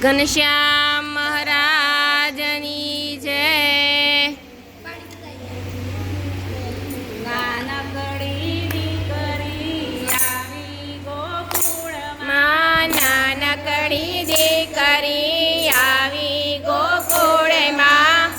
ઘનશ્યામ મહારાજની જય. નાનકડી દીકરી આવી ગોકુળમાં, નાનકડી દીકરી આવી ગોકુળમાં,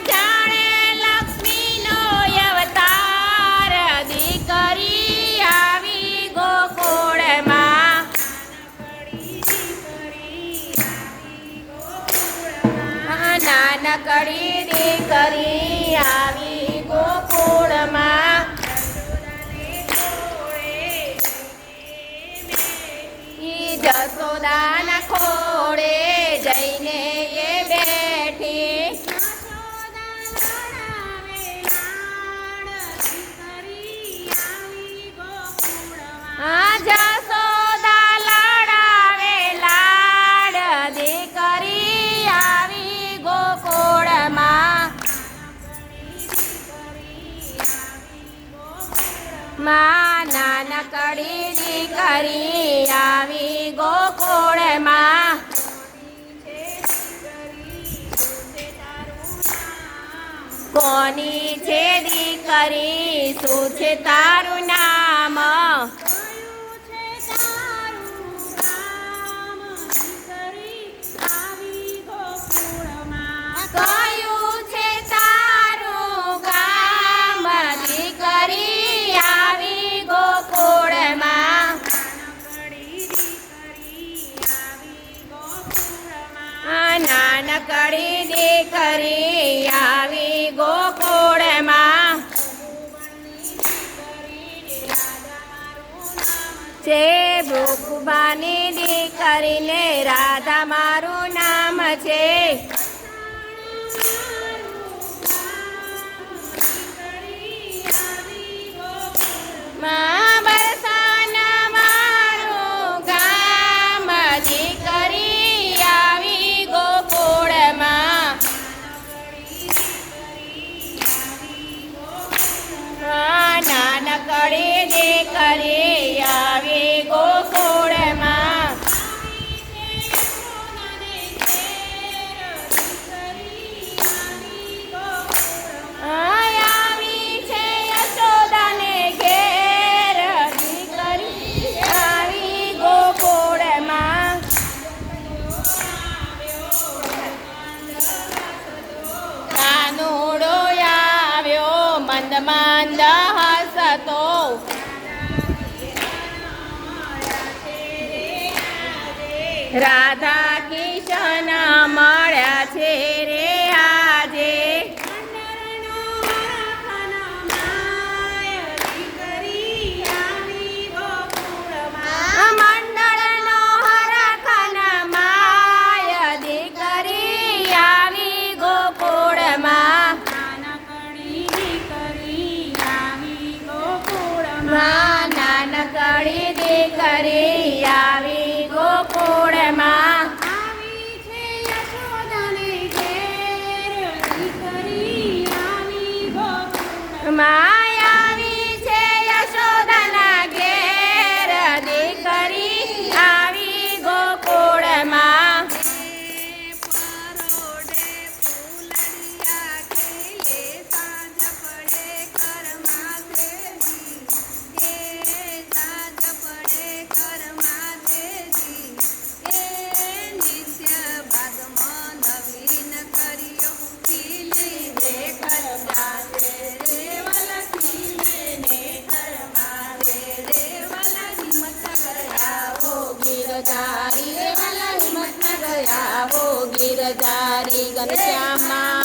જાણે લક્ષ્મીનો અવતાર દીકરી આવી ગોકુળમાં. નાનકડી દીકરી આવી ગોકુળમાં, જશોદાના ખોળે જઈને એ બેઠી. જશોદા લડાવે લાડ દીકરી આવી ગોકુળમાં. નાનકડી દીકરી આવી ગોકુળમાં, કોની છે દીકરી શું છે તારું નામ? કયું છે તારું ગામ દીકરી આવી ગોકુળમાં? નાનકડી દીકરી આવી ગોકુળમાં, છે ભૂખબાની દીકરીને રાધા મારું નામ છે. બરસાના મારું ગામ દીકરી આવી ગોકુળમાં. નાનકડી દીકરી આવી ગોકુળમાં, આવી છે યશોદાને ઘેર દીકરી આવી ગોકુળમાં. કાનુડો આવ્યો મંદ મંદ હસતો, રાધા કિશન મળ્યા છે રે આજે. મંડળનો હરખન માય દીકરી આવી ગોકુળમાં. નાનકડી દીકરી આવી ગોકુળમાં, આવી છે યશોદાને ઘેર દીકરી આવી ગોકુળમાં. આવી છે યશોદાના ઘેર દીકરી આવી ગોકુળમાં. હો ગિરધારી ઘનશ્યામા